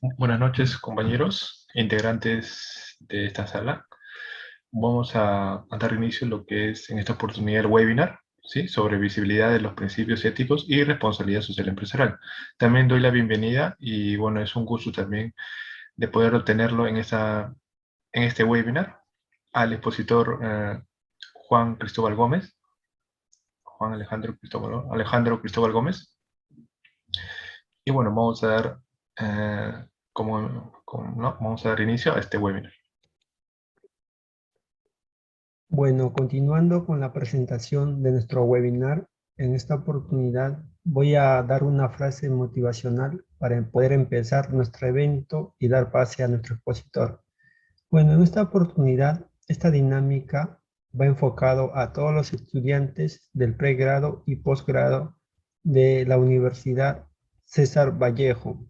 Buenas noches, compañeros, integrantes de esta sala. Vamos a dar inicio a lo que es en esta oportunidad el webinar, ¿sí? Sobre visibilidad de los principios éticos y responsabilidad social empresarial. También doy la bienvenida y bueno, es un gusto también de poder obtenerlo en este webinar al expositor Juan Cristóbal Gómez, Juan Alejandro Cristóbal Gómez. Y bueno, vamos a dar, ¿no? Vamos a dar inicio a este webinar. Bueno, continuando con la presentación de nuestro webinar, en esta oportunidad voy a dar una frase motivacional para poder empezar nuestro evento y dar pase a nuestro expositor. Bueno, en esta oportunidad, esta dinámica va enfocado a todos los estudiantes del pregrado y posgrado de la Universidad César Vallejo.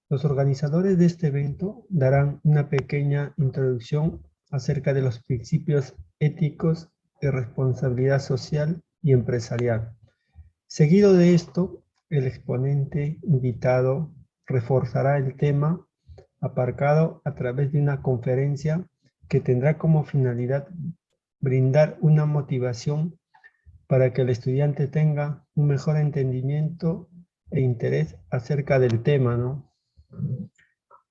Los organizadores de este evento darán una pequeña introducción acerca de los principios éticos de responsabilidad social y empresarial. Seguido de esto, el exponente invitado reforzará el tema aparcado a través de una conferencia que tendrá como finalidad brindar una motivación para que el estudiante tenga un mejor entendimiento e interés acerca del tema, ¿no?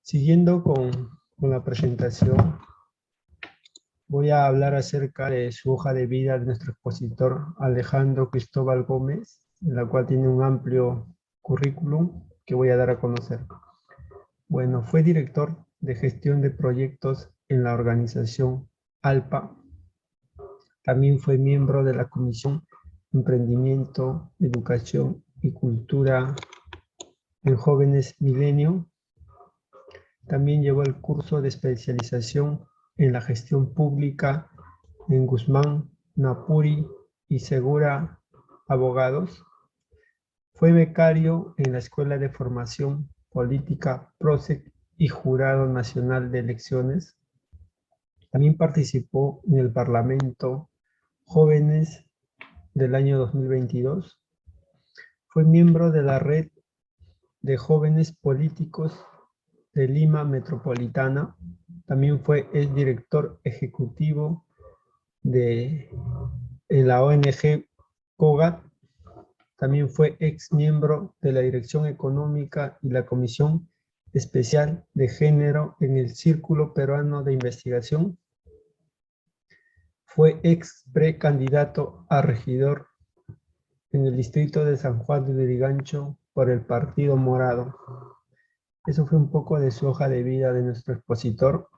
Siguiendo con la presentación, voy a hablar acerca de su hoja de vida de nuestro expositor Alejandro Cristóbal Gómez, en la cual tiene un amplio currículum que voy a dar a conocer. Bueno, fue director de gestión de proyectos en la organización ALPA. También fue miembro de la Comisión Emprendimiento, Educación y Cultura en Jóvenes Milenio. También llevó el curso de especialización en la gestión pública en Guzmán, Napuri y Segura Abogados. Fue becario en la Escuela de Formación Política PROSEC y Jurado Nacional de Elecciones. También participó en el Parlamento Jóvenes del año 2022. Fue miembro de la Red de Jóvenes Políticos de Lima Metropolitana. También fue el director ejecutivo de la ONG COGAT. También fue ex miembro de la Dirección Económica y la Comisión Especial de Género en el Círculo Peruano de Investigación. Fue ex precandidato a regidor en el distrito de San Juan de Lurigancho por el Partido Morado. Eso fue un poco de su hoja de vida de nuestro expositor.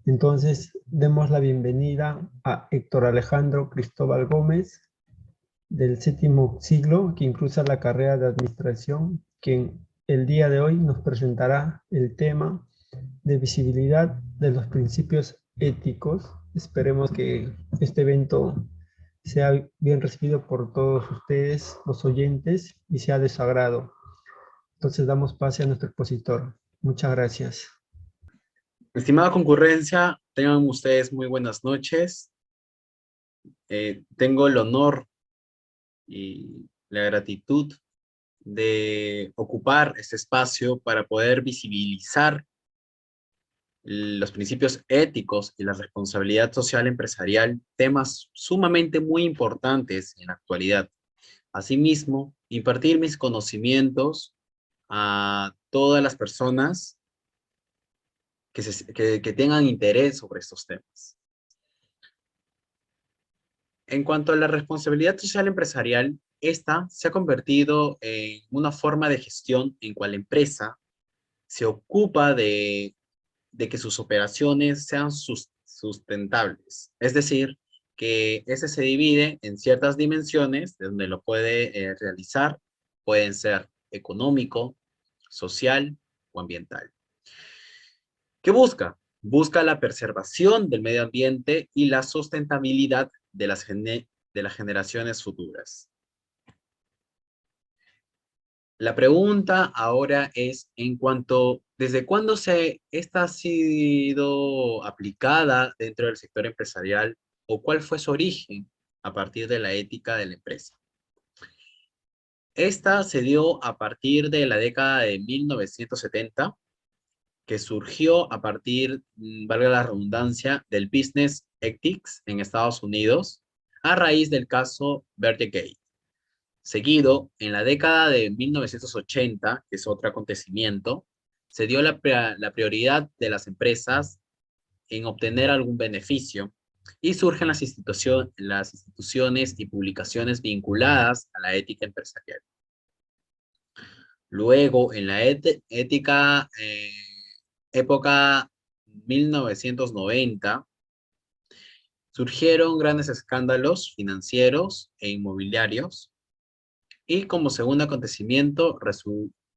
Entonces, demos la bienvenida a Héctor Alejandro Cristóbal Gómez, del séptimo siglo, que inclusa la carrera de administración, quien el día de hoy nos presentará el tema de visibilidad de los principios éticos. Esperemos que este evento sea bien recibido por todos ustedes, los oyentes, y sea de su agrado. Entonces damos pase a nuestro expositor. Muchas gracias. Estimada concurrencia, tengan ustedes muy buenas noches. Tengo el honor y la gratitud de ocupar este espacio para poder visibilizar los principios éticos y la responsabilidad social empresarial, temas sumamente muy importantes en la actualidad. Asimismo, impartir mis conocimientos a todas las personas que tengan interés sobre estos temas. En cuanto a la responsabilidad social empresarial, esta se ha convertido en una forma de gestión en cual la empresa se ocupa de que sus operaciones sean sustentables. Es decir, que ese se divide en ciertas dimensiones de donde lo puede realizar. Pueden ser económico, social o ambiental. ¿Qué busca? Busca la preservación del medio ambiente y la sustentabilidad de las generaciones futuras. La pregunta ahora es en cuanto, ¿desde cuándo esta ha sido aplicada dentro del sector empresarial o cuál fue su origen a partir de la ética de la empresa? Esta se dio a partir de la década de 1970 que surgió a partir, valga la redundancia, del Business Ethics en Estados Unidos, a raíz del caso Vertegate. Seguido, en la década de 1980, que es otro acontecimiento, se dio la prioridad de las empresas en obtener algún beneficio y surgen las instituciones y publicaciones vinculadas a la ética empresarial. Luego, en la época 1990, surgieron grandes escándalos financieros e inmobiliarios y como segundo acontecimiento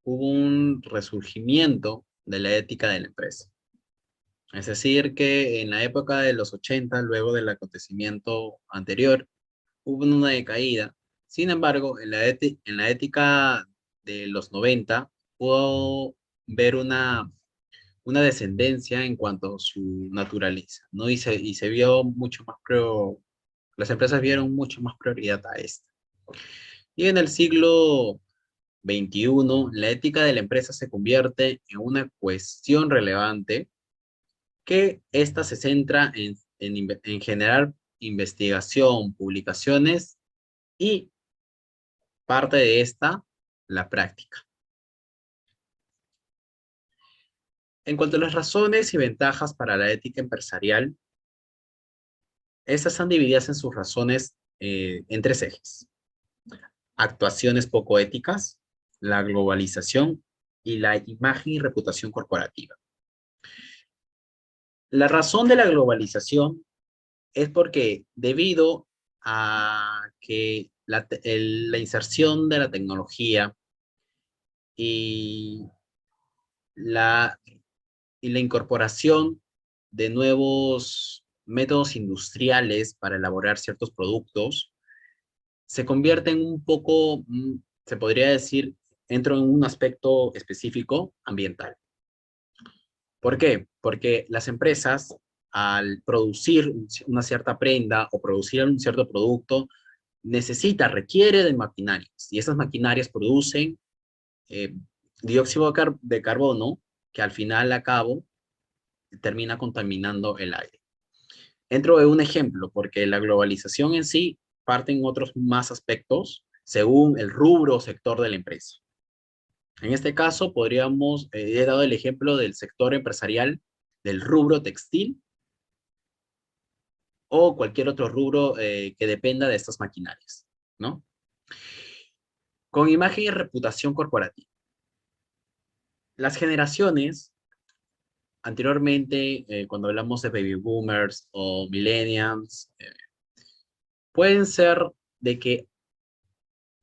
hubo un resurgimiento de la ética de la empresa. Es decir, que en la época de los 80, luego del acontecimiento anterior, hubo una decaída. Sin embargo, en la ética de los 90, pudo ver una descendencia en cuanto a su naturaleza, ¿no? Y se vio mucho más, las empresas vieron mucho más prioridad a esto. Y en el siglo XXI, la ética de la empresa se convierte en una cuestión relevante que esta se centra en generar investigación, publicaciones y parte de esta, la práctica. En cuanto a las razones y ventajas para la ética empresarial, estas están divididas en sus razones en tres ejes: actuaciones poco éticas, la globalización y la imagen y reputación corporativa. La razón de la globalización es porque debido a que la inserción de la tecnología y la incorporación de nuevos métodos industriales para elaborar ciertos productos se convierte en un poco, se podría decir, entro en un aspecto específico ambiental. ¿Por qué? Porque las empresas, al producir una cierta prenda o producir un cierto producto, requiere de maquinarias, y esas maquinarias producen dióxido de carbono, que al final, a cabo, termina contaminando el aire. Entro de un ejemplo, porque la globalización en sí parte en otros más aspectos, según el rubro o sector de la empresa. En este caso, he dado el ejemplo del sector empresarial del rubro textil o cualquier otro rubro que dependa de estas maquinarias, ¿no? Con imagen y reputación corporativa. Las generaciones, anteriormente, cuando hablamos de baby boomers o millennials, pueden ser de que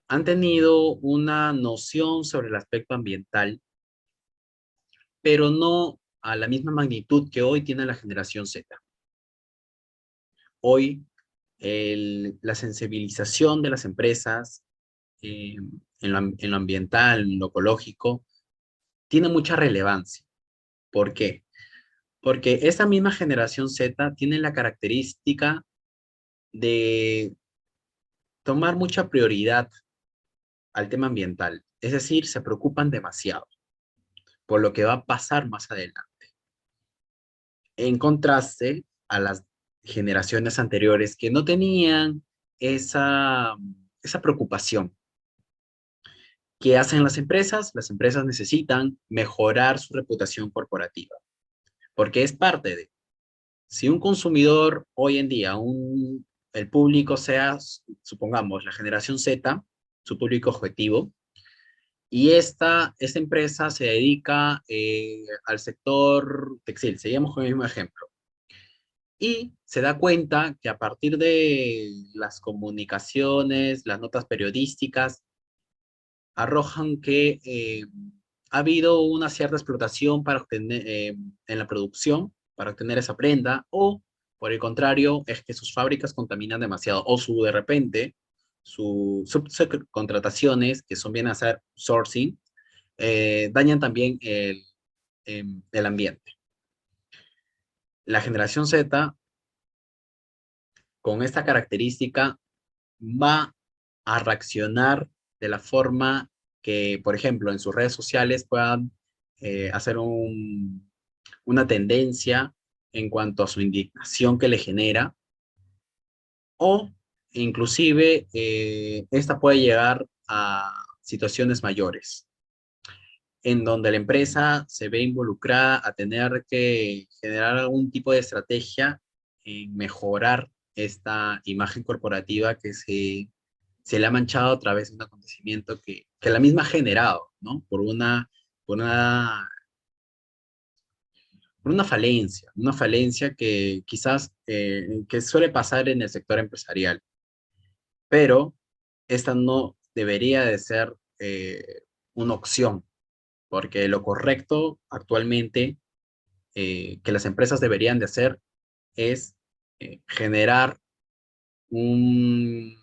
han tenido una noción sobre el aspecto ambiental, pero no a la misma magnitud que hoy tiene la generación Z. Hoy, la sensibilización de las empresas en lo ambiental, en lo ecológico, tiene mucha relevancia. ¿Por qué? Porque esa misma generación Z tiene la característica de tomar mucha prioridad al tema ambiental. Es decir, se preocupan demasiado por lo que va a pasar más adelante. En contraste a las generaciones anteriores que no tenían esa preocupación. ¿Qué hacen las empresas? Las empresas necesitan mejorar su reputación corporativa, porque es parte de, si un consumidor hoy en día, el público sea, supongamos, la generación Z, su público objetivo, y esta empresa se dedica al sector textil, seguimos con el mismo ejemplo, y se da cuenta que a partir de las comunicaciones, las notas periodísticas, arrojan que ha habido una cierta explotación para obtener, en la producción, para obtener esa prenda, o por el contrario, es que sus fábricas contaminan demasiado, o de repente, sus subcontrataciones, que son bien a hacer sourcing, dañan también el ambiente. La generación Z, con esta característica, va a reaccionar de la forma que, por ejemplo, en sus redes sociales puedan hacer una tendencia en cuanto a su indignación que le genera, o inclusive esta puede llegar a situaciones mayores, en donde la empresa se ve involucrada a tener que generar algún tipo de estrategia en mejorar esta imagen corporativa que se le ha manchado a través de un acontecimiento que la misma ha generado, ¿no? Por una, por una falencia que quizás que suele pasar en el sector empresarial, pero esta no debería de ser una opción, porque lo correcto actualmente que las empresas deberían de hacer es generar un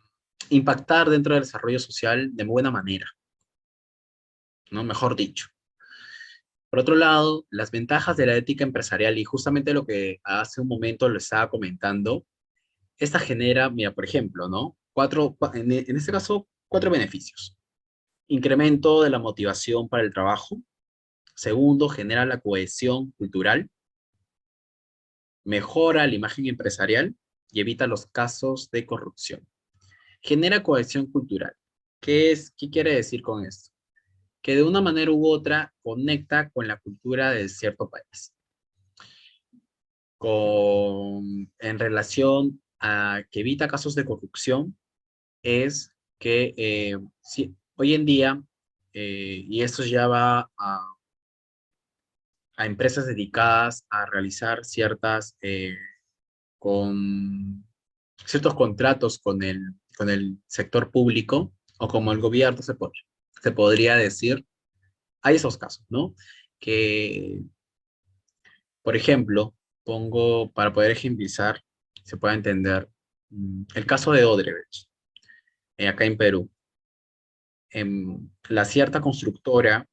impactar dentro del desarrollo social de buena manera, ¿no? Mejor dicho. Por otro lado, las ventajas de la ética empresarial, y justamente lo que hace un momento lo estaba comentando, esta genera, mira, por ejemplo, ¿no? En este caso, cuatro beneficios. Incremento de la motivación para el trabajo. Segundo, genera la cohesión cultural. Mejora la imagen empresarial y evita los casos de corrupción. Genera cohesión cultural. ¿Qué quiere decir con esto? Que de una manera u otra conecta con la cultura de cierto país. En relación a que evita casos de corrupción, es que hoy en día, y esto ya va a empresas dedicadas a realizar con ciertos contratos con el sector público o como el gobierno se podría decir, hay esos casos, ¿no? Que, por ejemplo, pongo para poder ejemplizar, se pueda entender, el caso de Odebrecht, acá en Perú. La cierta constructora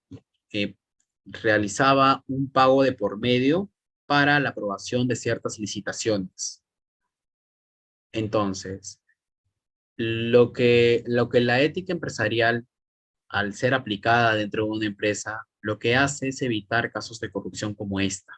eh, realizaba un pago de por medio para la aprobación de ciertas licitaciones. Entonces, lo que la ética empresarial, al ser aplicada dentro de una empresa, lo que hace es evitar casos de corrupción como esta.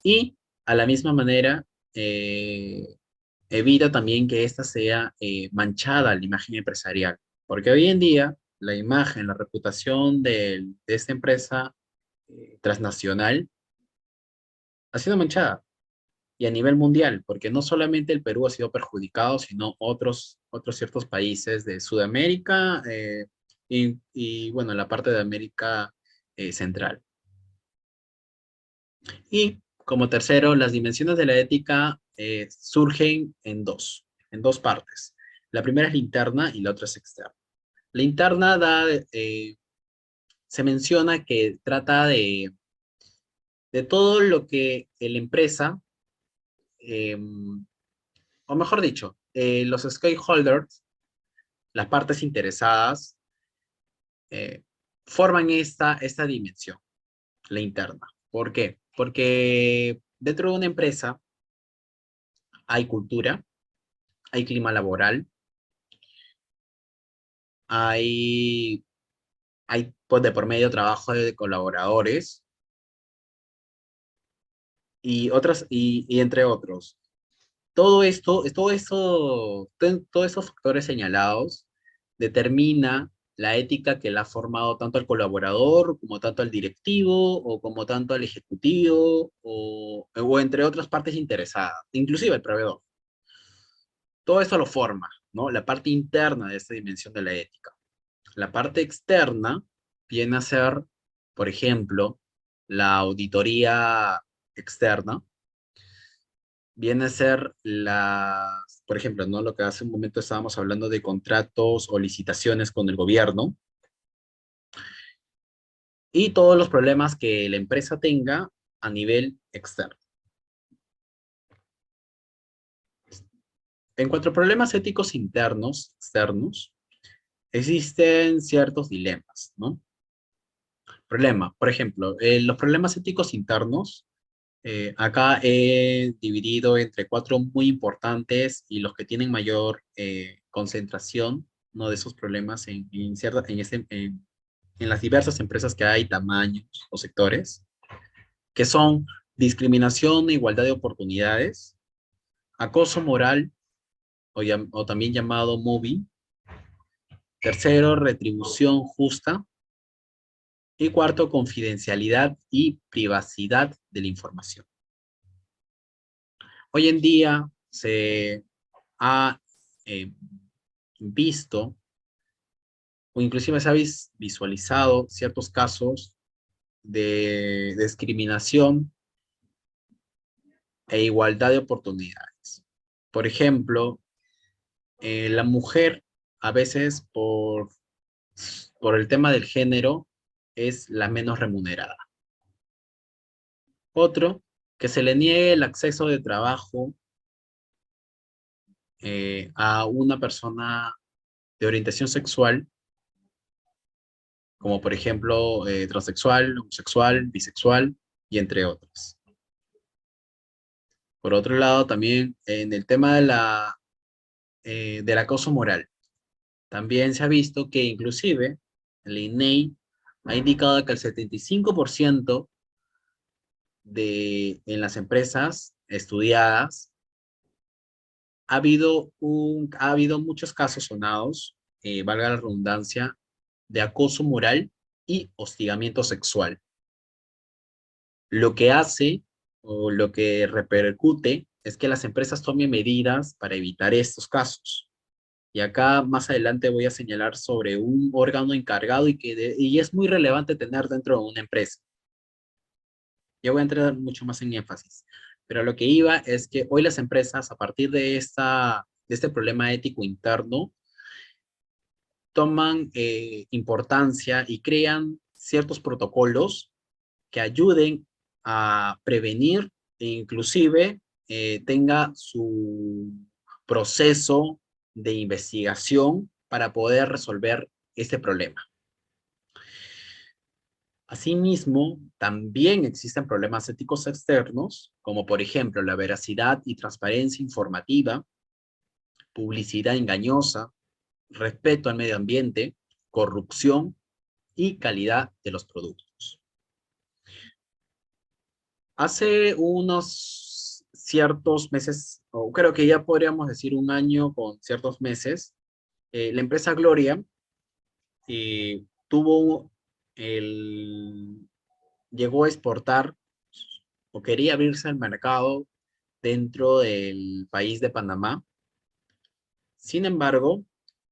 Y a la misma manera, evita también que esta sea manchada la imagen empresarial. Porque hoy en día, la imagen, la reputación de esta empresa transnacional ha sido manchada. Y a nivel mundial, porque no solamente el Perú ha sido perjudicado, sino otros ciertos países de Sudamérica y, bueno, la parte de América Central. Y como tercero, las dimensiones de la ética surgen en dos partes. La primera es la interna y la otra es externa. La interna se menciona que trata de todo lo que la empresa, eh, o mejor dicho, los stakeholders, las partes interesadas, eh, forman esta dimensión, la interna. ¿Por qué? Porque dentro de una empresa hay cultura, hay clima laboral, hay, hay pues, de por medio trabajo de colaboradores y entre otros. Todos estos factores señalados determina la ética que le ha formado tanto al colaborador, como tanto al directivo, o como tanto al ejecutivo, o entre otras partes interesadas, inclusive el proveedor. Todo eso lo forma, ¿no? La parte interna de esta dimensión de la ética. La parte externa viene a ser, por ejemplo, la auditoría externa, viene a ser por ejemplo, ¿no? Lo que hace un momento estábamos hablando de contratos o licitaciones con el gobierno y todos los problemas que la empresa tenga a nivel externo. En cuanto a problemas éticos internos, externos, existen ciertos dilemas, ¿no? Por ejemplo, los problemas éticos internos, acá he dividido entre cuatro muy importantes y los que tienen mayor concentración, ¿no? De esos problemas en las diversas empresas que hay, tamaños o sectores, que son discriminación e igualdad de oportunidades, acoso moral o también llamado mobbing, tercero, retribución justa, y cuarto, confidencialidad y privacidad de la información. Hoy en día se ha visto o inclusive se ha visualizado ciertos casos de discriminación e igualdad de oportunidades. Por ejemplo, la mujer a veces por el tema del género es la menos remunerada. Otro, que se le niegue el acceso de trabajo a una persona de orientación sexual, como por ejemplo transexual, homosexual, bisexual y entre otros. Por otro lado, también en el tema del acoso moral, también se ha visto que inclusive el INEI ha indicado que el 75% en las empresas estudiadas ha habido muchos casos sonados, valga la redundancia, de acoso moral y hostigamiento sexual. Lo que hace o lo que repercute es que las empresas tomen medidas para evitar estos casos. Y acá más adelante voy a señalar sobre un órgano encargado y es muy relevante tener dentro de una empresa. Ya voy a entrar mucho más en énfasis. Pero lo que iba es que hoy las empresas, a partir de este problema ético interno, toman importancia y crean ciertos protocolos que ayuden a prevenir e inclusive tenga su proceso de investigación para poder resolver este problema. Asimismo, también existen problemas éticos externos, como por ejemplo la veracidad y transparencia informativa, publicidad engañosa, respeto al medio ambiente, corrupción y calidad de los productos. Hace unos ciertos meses, o creo que ya podríamos decir un año con ciertos meses, la empresa Gloria llegó a exportar o quería abrirse al mercado dentro del país de Panamá. Sin embargo,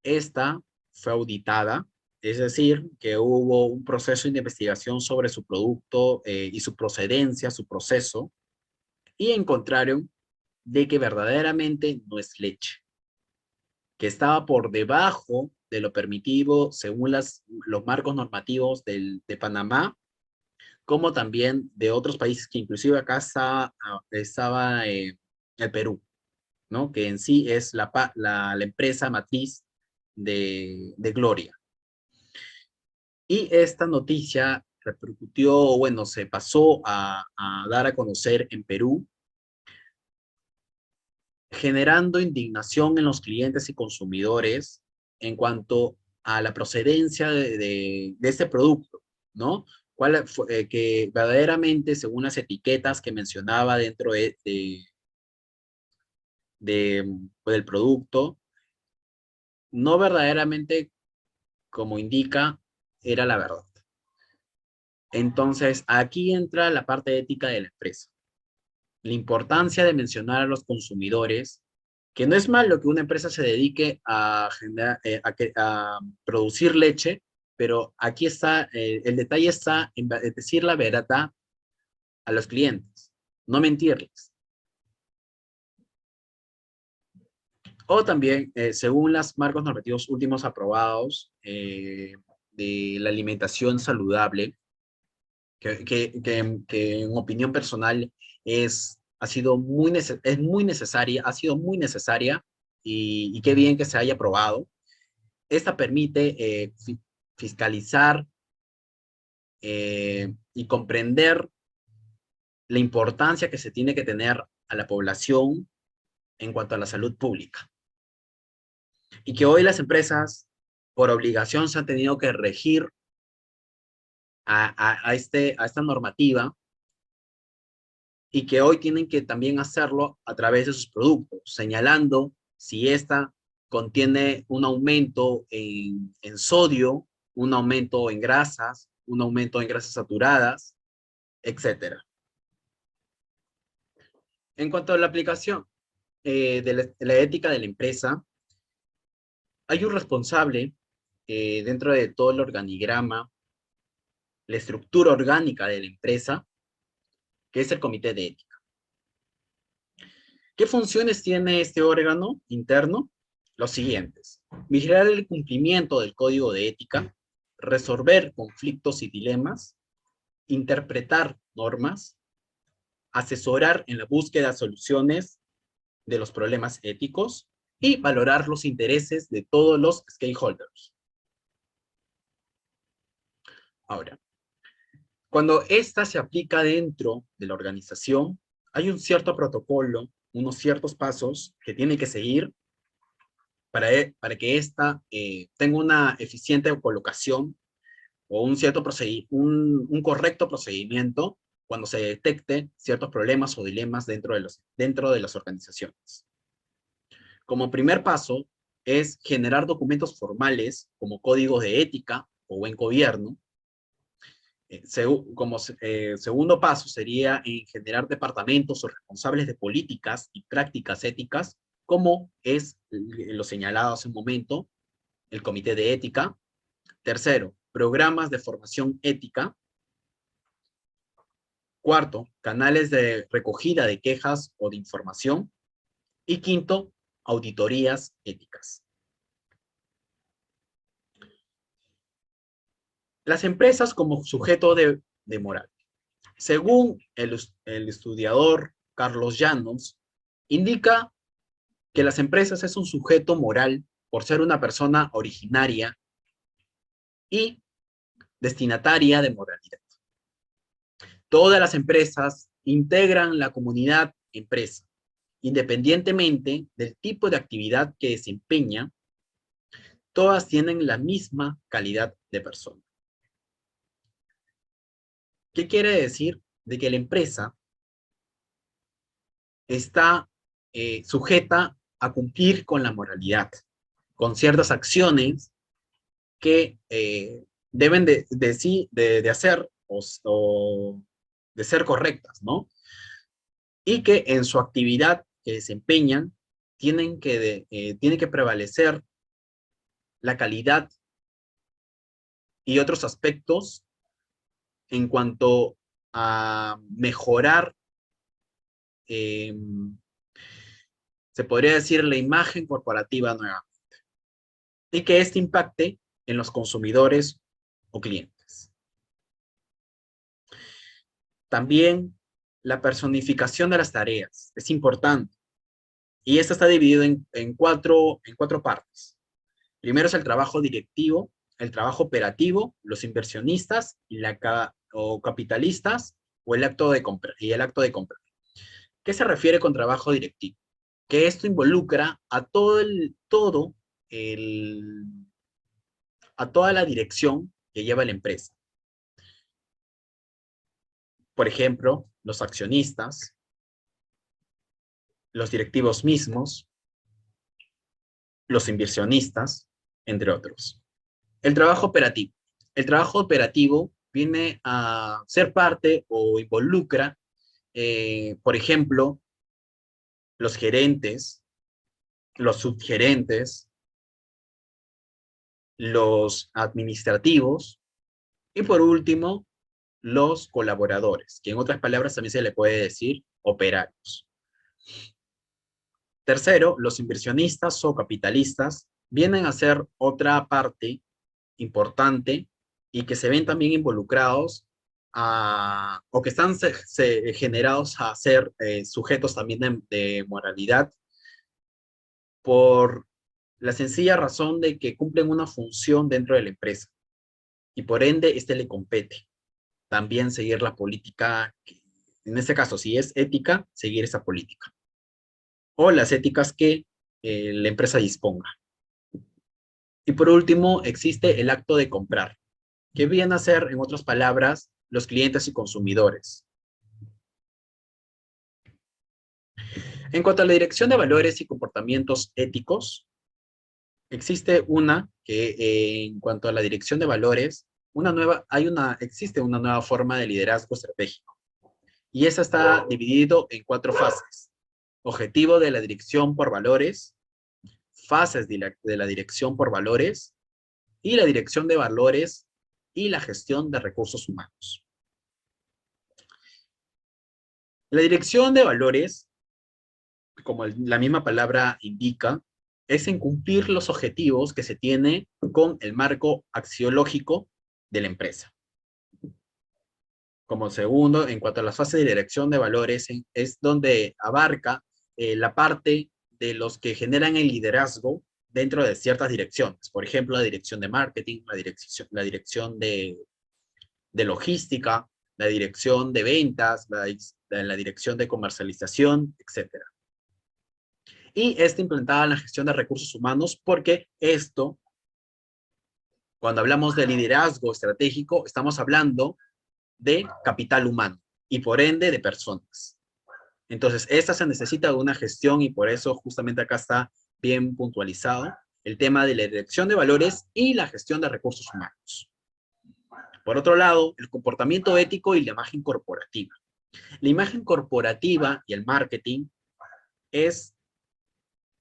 esta fue auditada, es decir, que hubo un proceso de investigación sobre su producto y su procedencia, su proceso, y encontraron de que verdaderamente no es leche, que estaba por debajo de lo permitido según los marcos normativos de Panamá, como también de otros países, que inclusive acá estaba el Perú, ¿no? Que en sí es la empresa matriz de Gloria. Y esta noticia repercutió, bueno, se pasó a dar a conocer en Perú, generando indignación en los clientes y consumidores en cuanto a la procedencia de este producto, ¿no? Que verdaderamente, según las etiquetas que mencionaba dentro del producto, no verdaderamente, como indica, era la verdad. Entonces, aquí entra la parte ética de la empresa. La importancia de mencionar a los consumidores, que no es malo que una empresa se dedique a producir leche, pero aquí está, el detalle está en decir la verdad a los clientes, no mentirles. O también, según los marcos normativos últimos aprobados de la alimentación saludable, que en opinión personal es muy necesaria, ha sido muy necesaria y qué bien que se haya aprobado. Esta permite fiscalizar y comprender la importancia que se tiene que tener a la población en cuanto a la salud pública. Y que hoy las empresas, por obligación, se han tenido que regir a esta normativa y que hoy tienen que también hacerlo a través de sus productos, señalando si esta contiene un aumento en sodio, un aumento en grasas, un aumento en grasas saturadas, etc. En cuanto a la aplicación de la ética de la empresa, hay un responsable dentro de todo el organigrama, la estructura orgánica de la empresa, que es el comité de ética. ¿Qué funciones tiene este órgano interno? Los siguientes: vigilar el cumplimiento del código de ética, resolver conflictos y dilemas, interpretar normas, asesorar en la búsqueda de soluciones de los problemas éticos y valorar los intereses de todos los stakeholders. Ahora, cuando esta se aplica dentro de la organización, hay un cierto protocolo, unos ciertos pasos que tiene que seguir para que ésta tenga una eficiente colocación o un correcto procedimiento cuando se detecte ciertos problemas o dilemas dentro de las organizaciones. Como primer paso es generar documentos formales como códigos de ética o buen gobierno. Segundo paso sería en generar departamentos o responsables de políticas y prácticas éticas, como es lo señalado hace un momento, el comité de ética. Tercero, programas de formación ética. Cuarto, canales de recogida de quejas o de información. Y quinto, auditorías éticas. Las empresas como sujeto de moral. Según el estudiador Carlos Llanos, indica que las empresas es un sujeto moral por ser una persona originaria y destinataria de moralidad. Todas las empresas integran la comunidad empresa, independientemente del tipo de actividad que desempeña, todas tienen la misma calidad de persona. ¿Qué quiere decir? De que la empresa está sujeta a cumplir con la moralidad, con ciertas acciones que deben de hacer o de ser correctas, ¿no? Y que en su actividad que desempeñan tiene que prevalecer la calidad y otros aspectos en cuanto a mejorar, se podría decir, la imagen corporativa nueva, y que este impacte en los consumidores o clientes. También la personificación de las tareas es importante, y esta está dividida en cuatro partes. Primero es el trabajo directivo, el trabajo operativo, los inversionistas o capitalistas, o el acto de compra. ¿Qué se refiere con trabajo directivo? Que esto involucra a toda la dirección que lleva la empresa. Por ejemplo, los accionistas, los directivos mismos, los inversionistas, entre otros. El trabajo operativo. El trabajo operativo viene a ser parte o involucra, por ejemplo, los gerentes, los subgerentes, los administrativos y por último, los colaboradores, que en otras palabras también se le puede decir operarios. Tercero, los inversionistas o capitalistas vienen a ser otra parte importante y que se ven también involucrados o que están generados a ser sujetos también de moralidad por la sencilla razón de que cumplen una función dentro de la empresa y por ende le compete también seguir la política, en este caso si es ética, seguir esa política o las éticas que la empresa disponga. Y por último existe el acto de comprar, ¿Qué vienen a ser, en otras palabras, los clientes y consumidores? En cuanto a la dirección de valores y comportamientos éticos, existe una que en cuanto a la dirección de valores, existe una nueva forma de liderazgo estratégico. Y esa está dividido en 4 fases. Objetivo de la dirección por valores, fases de la dirección por valores, y la dirección de valores y la gestión de recursos humanos. La dirección de valores, como la misma palabra indica, es en cumplir los objetivos que se tiene con el marco axiológico de la empresa. Como segundo, en cuanto a las fases de dirección de valores, es donde abarca la parte de los que generan el liderazgo dentro de ciertas direcciones. Por ejemplo, la dirección de marketing, la dirección de logística, la dirección de ventas, la dirección de comercialización, etc. Y está implementada en la gestión de recursos humanos porque esto, cuando hablamos de liderazgo estratégico, estamos hablando de capital humano y por ende de personas. Entonces, esta se necesita de una gestión y por eso justamente acá está bien puntualizado el tema de la dirección de valores y la gestión de recursos humanos. Por otro lado, el comportamiento ético y la imagen corporativa. La imagen corporativa y el marketing es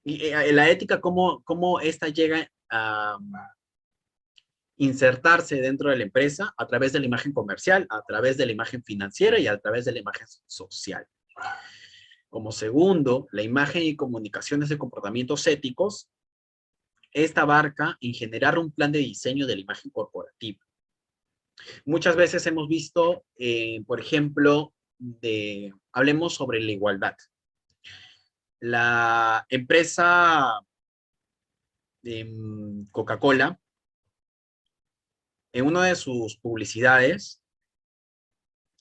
la ética, cómo esta llega a insertarse dentro de la empresa a través de la imagen comercial, a través de la imagen financiera y a través de la imagen social. Como segundo, la imagen y comunicaciones de comportamientos éticos. Esta abarca en generar un plan de diseño de la imagen corporativa. Muchas veces hemos visto, por ejemplo, hablemos sobre la igualdad. La empresa Coca-Cola, en una de sus publicidades,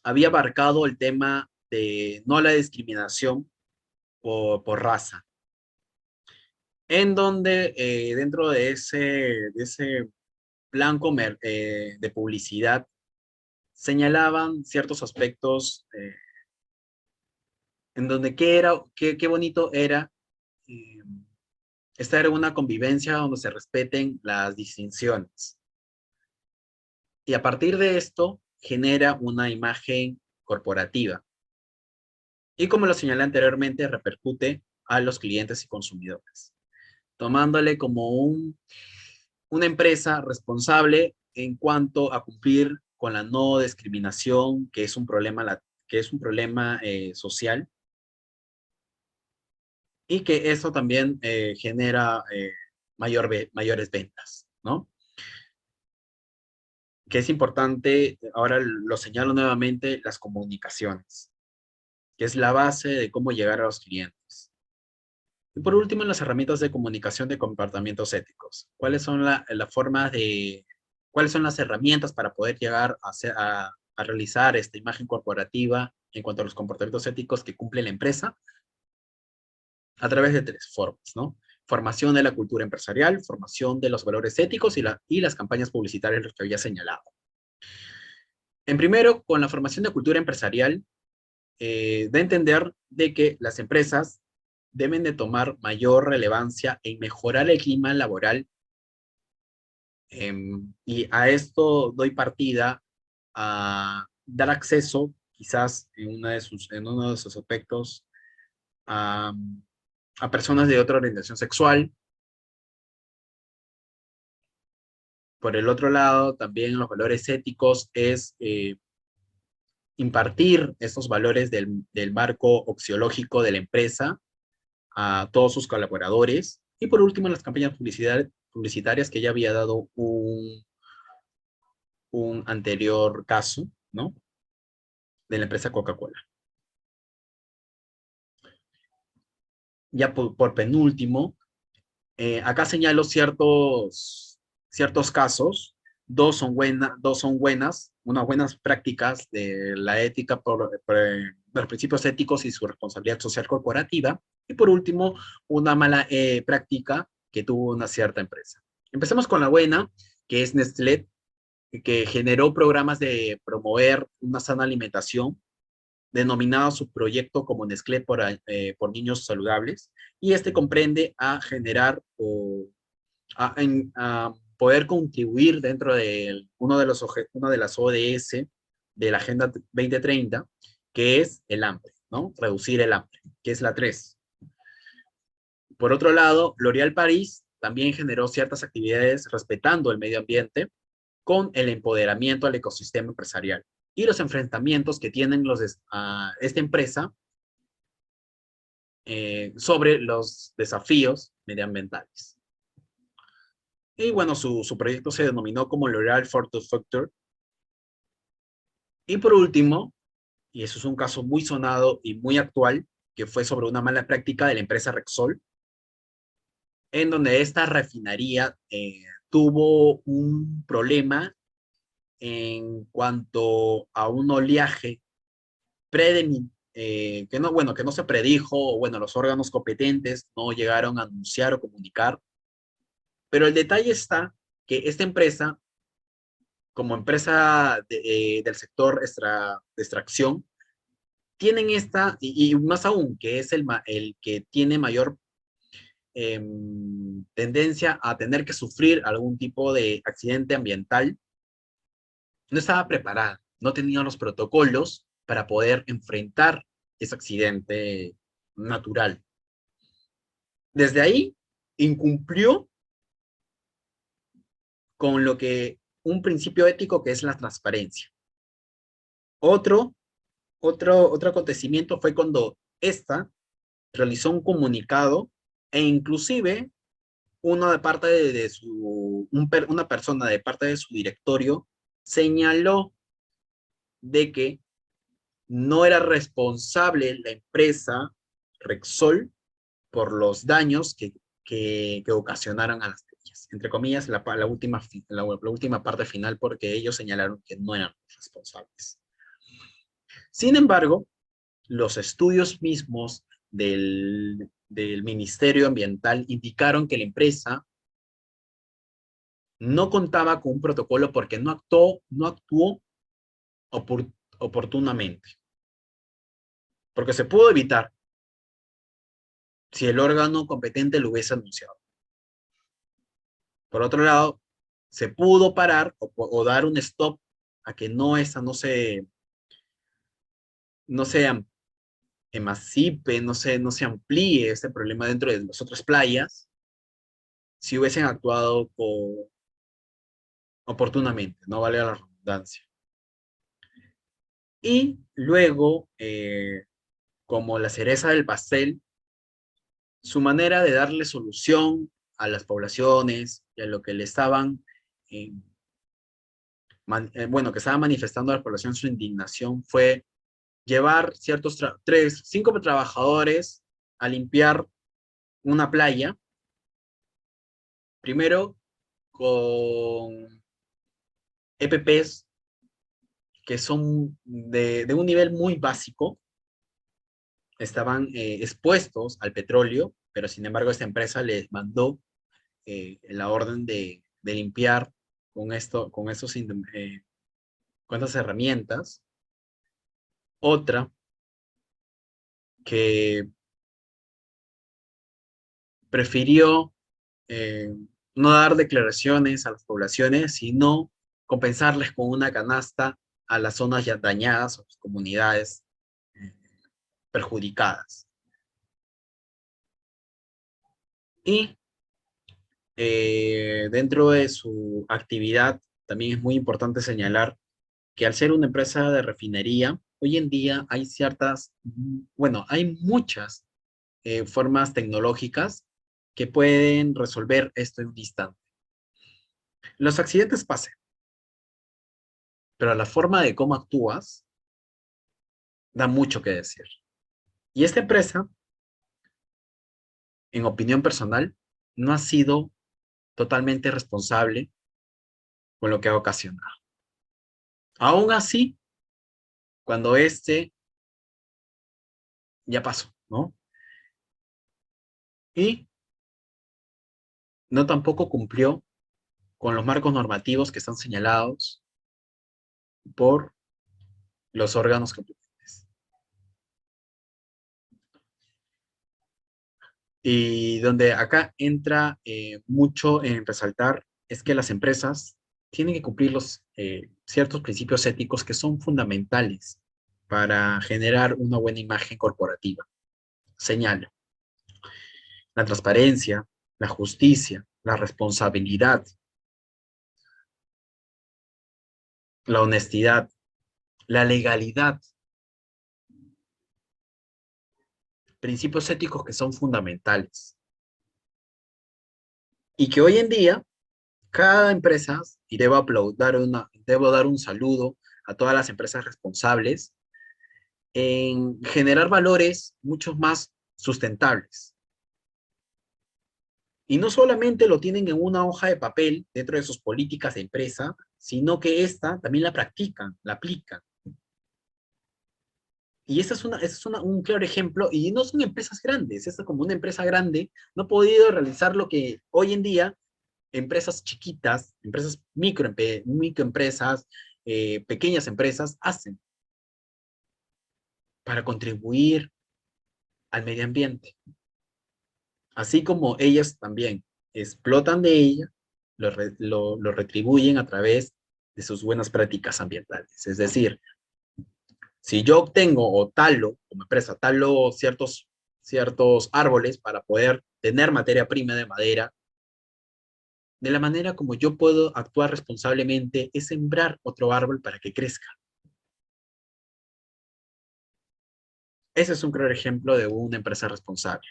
había abarcado el tema de no la discriminación por raza, en donde dentro de ese plan de publicidad señalaban ciertos aspectos en donde qué bonito era estar en una convivencia donde se respeten las distinciones. Y a partir de esto genera una imagen corporativa. Y como lo señalé anteriormente, repercute a los clientes y consumidores, tomándole como una empresa responsable en cuanto a cumplir con la no discriminación, que es un problema, social, y que eso también genera mayores ventas, ¿no? Que es importante, ahora lo señalo nuevamente, las comunicaciones, que es la base de cómo llegar a los clientes. Y por último, las herramientas de comunicación de comportamientos éticos. ¿Cuáles son cuáles son las herramientas para poder llegar a realizar esta imagen corporativa en cuanto a los comportamientos éticos que cumple la empresa? A través de 3 formas, ¿no? Formación de la cultura empresarial, formación de los valores éticos y las campañas publicitarias, los que había señalado. En primero, con la formación de cultura empresarial, de entender de que las empresas deben de tomar mayor relevancia en mejorar el clima laboral, y a esto doy partida a dar acceso, quizás en uno de sus aspectos, a personas de otra orientación sexual. Por el otro lado, también los valores éticos es impartir estos valores del marco axiológico de la empresa a todos sus colaboradores. Y por último, las campañas publicitarias que ya había dado un anterior caso, ¿no? De la empresa Coca-Cola. Ya por penúltimo, acá señalo ciertos casos, dos son buenas, unas buenas prácticas de la ética de los principios éticos y su responsabilidad social corporativa, y por último, una mala práctica que tuvo una cierta empresa. Empecemos con la buena, que es Nestlé. que generó programas de promover una sana alimentación, denominado su proyecto como Nestlé por Niños Saludables, y este comprende a generar o a poder contribuir dentro de una de las ODS de la Agenda 2030, que es el hambre, ¿no? Reducir el hambre, que es la 3. Por otro lado, L'Oréal París también generó ciertas actividades respetando el medio ambiente con el empoderamiento al ecosistema empresarial y los enfrentamientos que tienen esta empresa sobre los desafíos medioambientales. Y bueno, su proyecto se denominó como L'Oréal for the Future. Y por último, y eso es un caso muy sonado y muy actual, que fue sobre una mala práctica de la empresa Rexol, en donde esta refinería tuvo un problema en cuanto a un oleaje que no se predijo, o bueno, los órganos competentes no llegaron a anunciar o comunicar. Pero el detalle está que esta empresa, como empresa del sector de extracción, tienen y más aún, que es el que tiene mayor tendencia a tener que sufrir algún tipo de accidente ambiental, no estaba preparada, no tenía los protocolos para poder enfrentar ese accidente natural. Desde ahí, incumplió con lo que un principio ético que es la transparencia. Otro acontecimiento fue cuando esta realizó un comunicado e inclusive una persona de parte de su directorio señaló de que no era responsable la empresa Rexol por los daños que ocasionaron a las leyes. Entre comillas, la última parte final, porque ellos señalaron que no eran responsables. Sin embargo, los estudios mismos del Ministerio Ambiental indicaron que la empresa no contaba con un protocolo porque no actuó oportunamente. Porque se pudo evitar si el órgano competente lo hubiese anunciado. Por otro lado, se pudo parar o dar un stop a que no se emancipe, no se amplíe este problema dentro de las otras playas, si hubiesen actuado oportunamente, no vale la redundancia. Y luego, como la cereza del pastel, su manera de darle solución a las poblaciones y a lo que le estaban, que estaba manifestando a la población su indignación fue llevar cinco trabajadores a limpiar una playa, primero con EPPs que son de un nivel muy básico, estaban expuestos al petróleo, pero sin embargo esta empresa les mandó la orden de limpiar con estas herramientas. Otra que prefirió no dar declaraciones a las poblaciones, sino compensarles con una canasta a las zonas ya dañadas o las comunidades perjudicadas. Y dentro de su actividad también es muy importante señalar que al ser una empresa de refinería, hoy en día hay muchas formas tecnológicas que pueden resolver esto en un instante. Los accidentes pasan, pero la forma de cómo actúas da mucho que decir. Y esta empresa, en opinión personal, no ha sido totalmente responsable con lo que ha ocasionado. Aún así, cuando ya pasó, ¿no? Y no tampoco cumplió con los marcos normativos que están señalados por los órganos competentes. Y donde acá entra mucho en resaltar es que las empresas tienen que cumplir los ciertos principios éticos que son fundamentales para generar una buena imagen corporativa. Señalo, la transparencia, la justicia, la responsabilidad, la honestidad, la legalidad, principios éticos que son fundamentales. Y que hoy en día, cada empresa, y debo dar un saludo a todas las empresas responsables, en generar valores mucho más sustentables. Y no solamente lo tienen en una hoja de papel dentro de sus políticas de empresa, sino que esta también la practican, la aplican. Y esta es un claro ejemplo, y no son empresas grandes, esta como una empresa grande no ha podido realizar lo que hoy en día empresas chiquitas, empresas microempresas, pequeñas empresas hacen para contribuir al medio ambiente. Así como ellas también explotan de ella, lo retribuyen a través de sus buenas prácticas ambientales. Es decir, si yo obtengo o talo, como empresa, talo ciertos árboles para poder tener materia prima de madera, de la manera como yo puedo actuar responsablemente es sembrar otro árbol para que crezca. Ese es un claro ejemplo de una empresa responsable.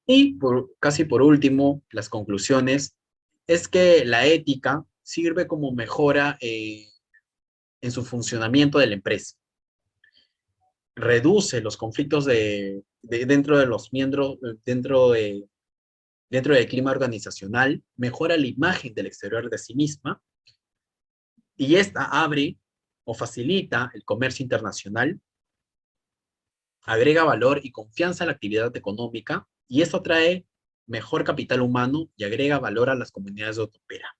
Y casi por último, las conclusiones, es que la ética sirve como mejora en su funcionamiento de la empresa. Reduce los conflictos dentro de los miembros, dentro del clima organizacional, mejora la imagen del exterior de sí misma, y esta abre o facilita el comercio internacional, agrega valor y confianza a la actividad económica, y esto trae mejor capital humano y agrega valor a las comunidades donde opera.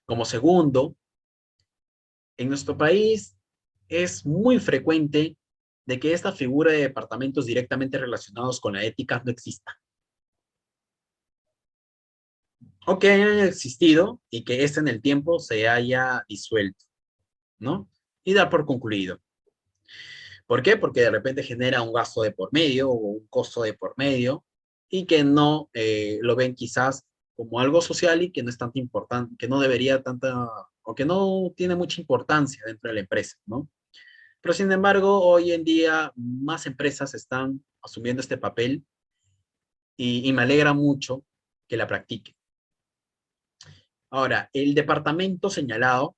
Como segundo, en nuestro país es muy frecuente de que esta figura de departamentos directamente relacionados con la ética no exista. O que hayan existido y que este en el tiempo se haya disuelto, ¿no? Y da por concluido. ¿Por qué? Porque de repente genera un gasto de por medio o un costo de por medio y que no lo ven quizás como algo social y que no es tanto importante, que no debería tanta, o que no tiene mucha importancia dentro de la empresa, ¿no? Pero sin embargo, hoy en día más empresas están asumiendo este papel y me alegra mucho que la practiquen. Ahora, el departamento señalado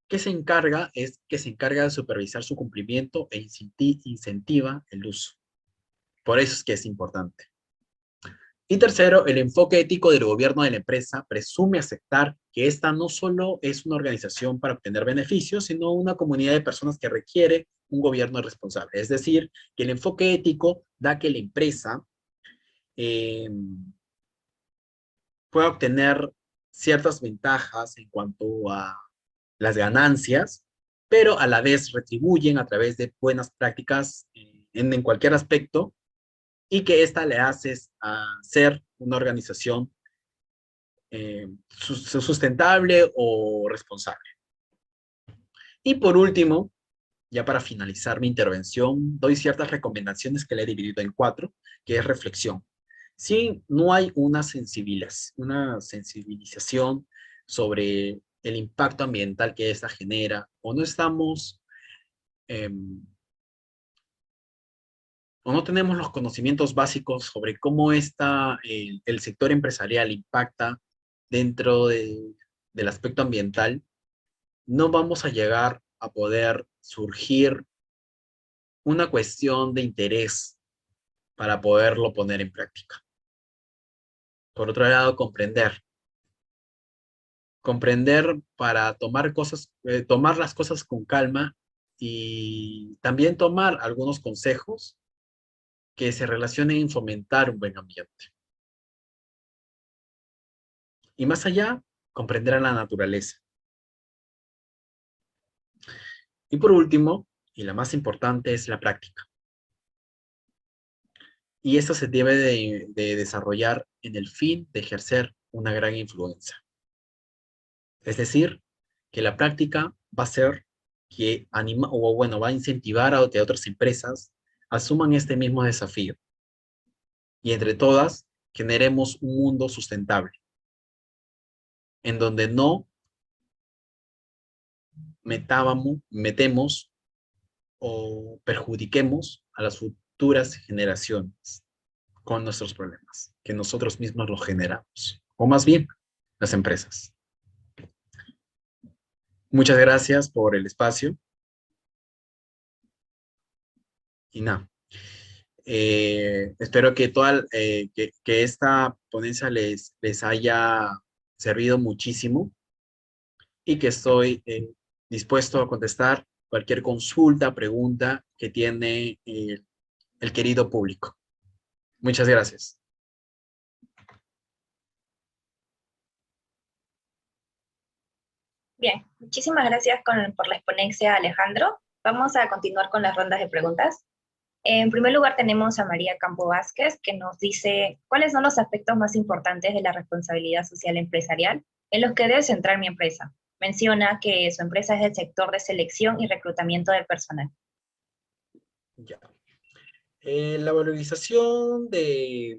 que se encarga de supervisar su cumplimiento e incentiva el uso. Por eso es que es importante. Y tercero, el enfoque ético del gobierno de la empresa presume aceptar que esta no solo es una organización para obtener beneficios, sino una comunidad de personas que requiere un gobierno responsable. Es decir, que el enfoque ético da que la empresa pueda obtener ciertas ventajas en cuanto a las ganancias, pero a la vez retribuyen a través de buenas prácticas en cualquier aspecto, y que esta le hace a ser una organización sustentable o responsable. Y por último, ya para finalizar mi intervención, doy ciertas recomendaciones que le he dividido en 4, que es reflexión. Si no hay una sensibilización sobre el impacto ambiental que esta genera, o no estamos, o no tenemos los conocimientos básicos sobre cómo el sector empresarial impacta dentro del aspecto ambiental, no vamos a llegar a poder surgir una cuestión de interés para poderlo poner en práctica. Por otro lado, comprender para tomar las cosas con calma y también tomar algunos consejos que se relacionen en fomentar un buen ambiente. Y más allá, comprender a la naturaleza. Y por último, y la más importante, es la práctica. Y esto se debe de desarrollar en el fin de ejercer una gran influencia. Es decir, que la práctica va a ser que anima, o bueno, va a incentivar a que otras empresas asuman este mismo desafío. Y entre todas, generemos un mundo sustentable, en donde no metemos o perjudiquemos a las futuras generaciones con nuestros problemas, que nosotros mismos los generamos, o más bien, las empresas. Muchas gracias por el espacio. Y nada, espero que, que esta ponencia les haya servido muchísimo y que estoy dispuesto a contestar cualquier consulta, pregunta que tiene el querido público. Muchas gracias. Bien, muchísimas gracias por la exponencia, Alejandro. Vamos a continuar con las rondas de preguntas. En primer lugar tenemos a María Campo Vázquez, que nos dice, ¿cuáles son los aspectos más importantes de la responsabilidad social empresarial en los que debe centrar mi empresa? Menciona que su empresa es del sector de selección y reclutamiento de personal. Ya. La valorización de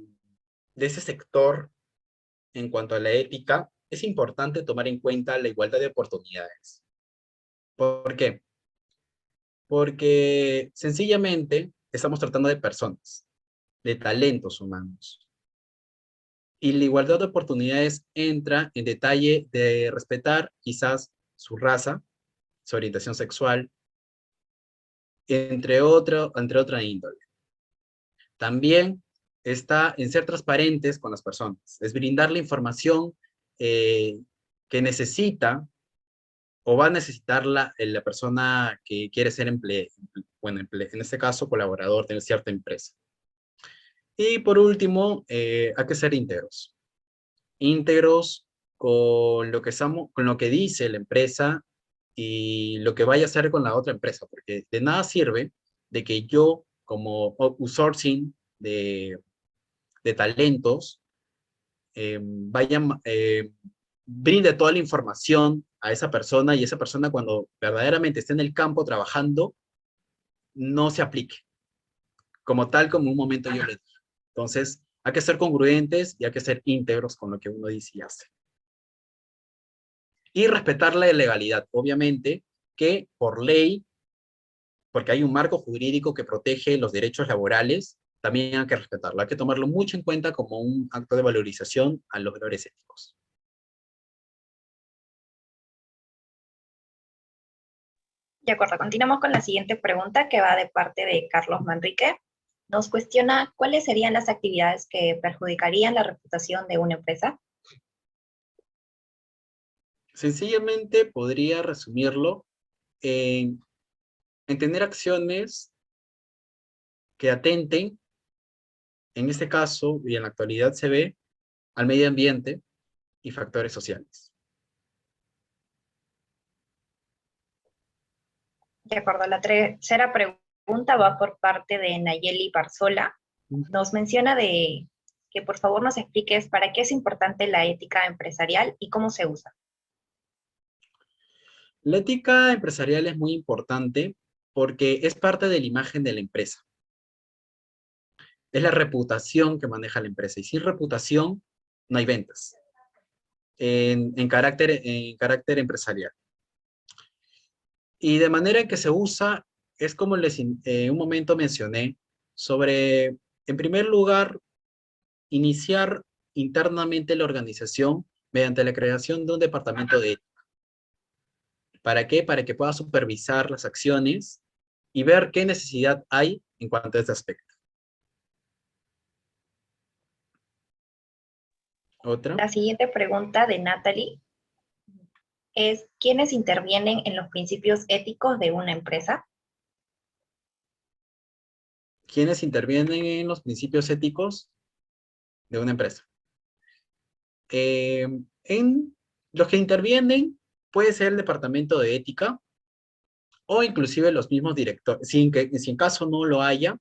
ese sector en cuanto a la ética, es importante tomar en cuenta la igualdad de oportunidades. ¿Por qué? Porque sencillamente estamos tratando de personas, de talentos humanos. Y la igualdad de oportunidades entra en detalle de respetar quizás su raza, su orientación sexual, entre otra índole. También está en ser transparentes con las personas, es brindar la información que necesita o va a necesitar la persona que quiere ser en este caso colaborador de cierta empresa. Y por último, hay que ser íntegros. Íntegros con con lo que dice la empresa y lo que vaya a hacer con la otra empresa, porque de nada sirve de que yo, como outsourcing de talentos, brinde toda la información a esa persona y esa persona cuando verdaderamente esté en el campo trabajando, no se aplique como tal como en un momento yo le dije. Entonces, hay que ser congruentes y hay que ser íntegros con lo que uno dice y hace. Y respetar la legalidad, obviamente, que por ley, porque hay un marco jurídico que protege los derechos laborales, también hay que respetarlo. Hay que tomarlo mucho en cuenta como un acto de valorización a los valores éticos. De acuerdo, continuamos con la siguiente pregunta que va de parte de Carlos Manrique. Nos cuestiona cuáles serían las actividades que perjudicarían la reputación de una empresa. Sencillamente podría resumirlo en tener acciones que atenten, en este caso y en la actualidad se ve, al medio ambiente y factores sociales. De acuerdo, la tercera pregunta va por parte de Nayeli Barzola. Nos menciona de que por favor nos expliques para qué es importante la ética empresarial y cómo se usa. La ética empresarial es muy importante porque es parte de la imagen de la empresa. Es la reputación que maneja la empresa y sin reputación no hay ventas en carácter empresarial. Y de manera en que se usa, es como un momento mencioné, sobre, en primer lugar, iniciar internamente la organización mediante la creación de un departamento de ética. ¿Para qué? Para que pueda supervisar las acciones y ver qué necesidad hay en cuanto a este aspecto. ¿Otra? La siguiente pregunta de Natalie es, ¿quiénes intervienen en los principios éticos de una empresa? ¿Quiénes intervienen en los principios éticos de una empresa? En Los que intervienen puede ser el departamento de ética o inclusive los mismos directores. Si en caso no lo haya,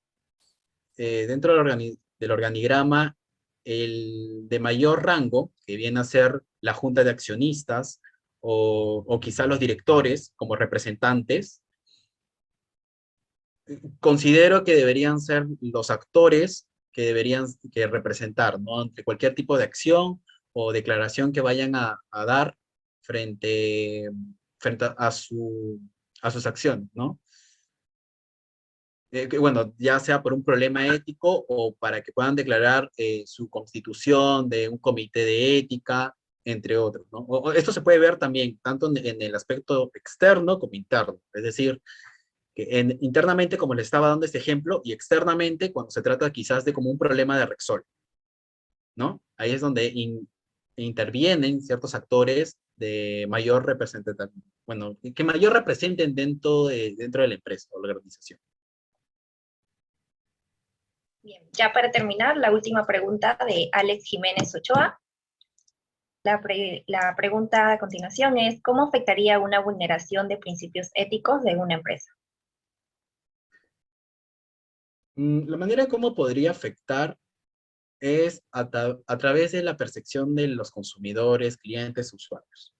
dentro del organigrama, el de mayor rango, que viene a ser la junta de accionistas o quizá los directores como representantes, considero que deberían ser los actores que deberían representar, ¿no? Ante cualquier tipo de acción o declaración que vayan a dar frente a sus acciones, ¿no? Bueno, ya sea por un problema ético o para que puedan declarar su constitución de un comité de ética, entre otros, ¿no? Esto se puede ver también tanto en el aspecto externo como interno, es decir, que internamente, como le estaba dando este ejemplo, y externamente cuando se trata quizás de como un problema de Rexol, ¿no? Ahí es donde intervienen ciertos actores de mayor representatividad, bueno, que mayor representen dentro de la empresa o la organización. Bien, ya para terminar, la última pregunta de Alex Jiménez Ochoa. La pregunta a continuación es, ¿cómo afectaría una vulneración de principios éticos de una empresa? La manera como podría afectar es a través de la percepción de los consumidores, clientes, usuarios.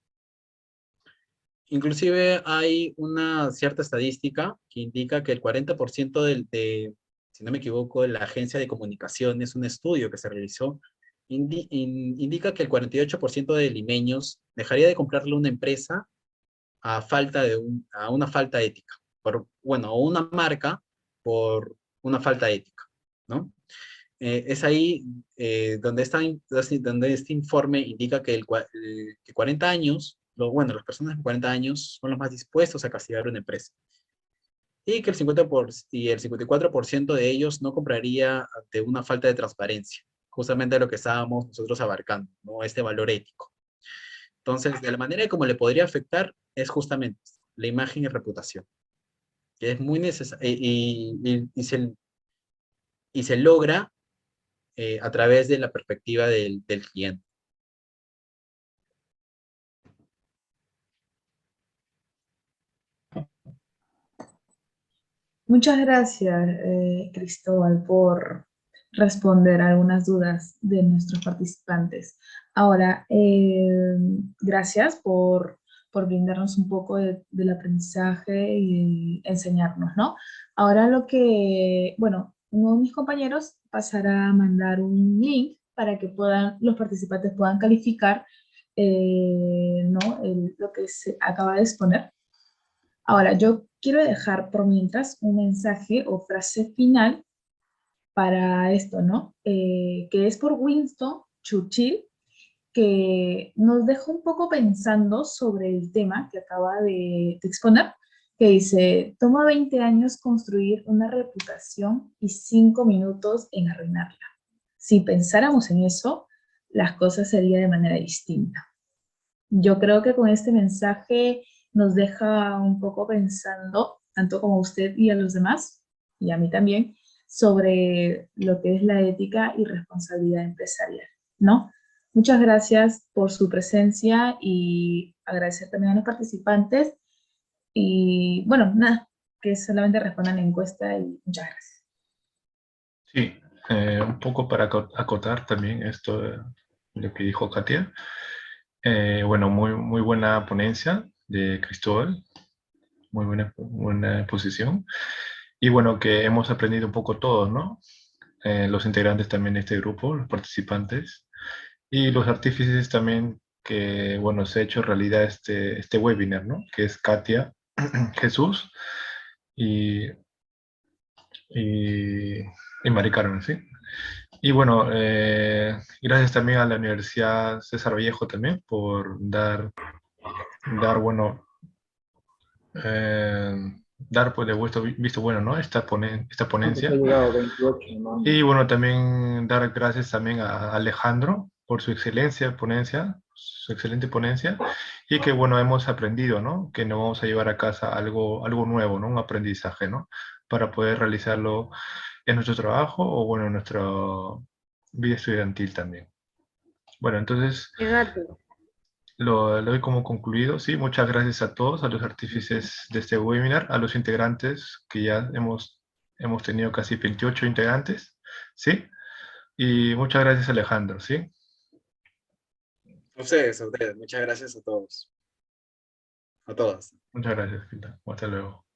Inclusive hay una cierta estadística que indica que el 40% si no me equivoco, de la agencia de comunicaciones, un estudio que se realizó, indica que el 48% de limeños dejaría de comprarle una empresa a una falta ética, o una marca por una falta ética, ¿no? Es ahí donde este informe indica que, que 40 años, las personas de 40 años son los más dispuestos a castigar una empresa. Y que el 54% de ellos no compraría ante una falta de transparencia, justamente lo que estábamos nosotros abarcando, ¿no? Este valor ético. Entonces, de la manera como le podría afectar es justamente la imagen y reputación, que es muy necesario y se logra a través de la perspectiva del cliente. Muchas gracias, Cristóbal, por responder algunas dudas de nuestros participantes. Ahora, gracias por brindarnos un poco del aprendizaje y enseñarnos, ¿no? Ahora bueno, uno de mis compañeros pasará a mandar un link para que los participantes puedan calificar, ¿no? Lo que se acaba de exponer. Ahora, yo quiero dejar por mientras un mensaje o frase final para esto, ¿no? Que es por Winston Churchill, que nos deja un poco pensando sobre el tema que acaba de exponer, que dice, toma 20 años construir una reputación y 5 minutos en arruinarla. Si pensáramos en eso, las cosas serían de manera distinta. Yo creo que con este mensaje nos deja un poco pensando, tanto como a usted y a los demás, y a mí también, sobre lo que es la ética y responsabilidad empresarial, ¿no? Muchas gracias por su presencia y agradecer también a los participantes. Y bueno, nada, que solamente respondan la encuesta y muchas gracias. Sí, un poco para acotar también esto de lo que dijo Katia. Bueno, muy buena ponencia de Cristóbal, muy buena exposición. Y bueno, que hemos aprendido un poco todos, ¿no? Los integrantes también de este grupo, los participantes, y los artífices también que, bueno, se ha hecho realidad este webinar, ¿no? Que es Katia, Jesús y Mari Carmen, ¿sí? Y bueno, gracias también a la Universidad César Vallejo también por dar bueno, dar pues de vuestro visto bueno, ¿no? Esta ponencia. Y bueno, también dar gracias también a Alejandro por su excelente ponencia, y que bueno, hemos aprendido, ¿no? Que nos vamos a llevar a casa algo nuevo, ¿no? Un aprendizaje, ¿no? Para poder realizarlo en nuestro trabajo o bueno, en nuestra vida estudiantil también. Bueno, entonces, lo doy como concluido, ¿sí? Muchas gracias a todos, a los artífices de este webinar, a los integrantes, que ya hemos tenido casi 28 integrantes, ¿sí? Y muchas gracias, Alejandro, ¿sí? A ustedes, muchas gracias a todos, a todas. Muchas gracias, Quinta. Hasta luego.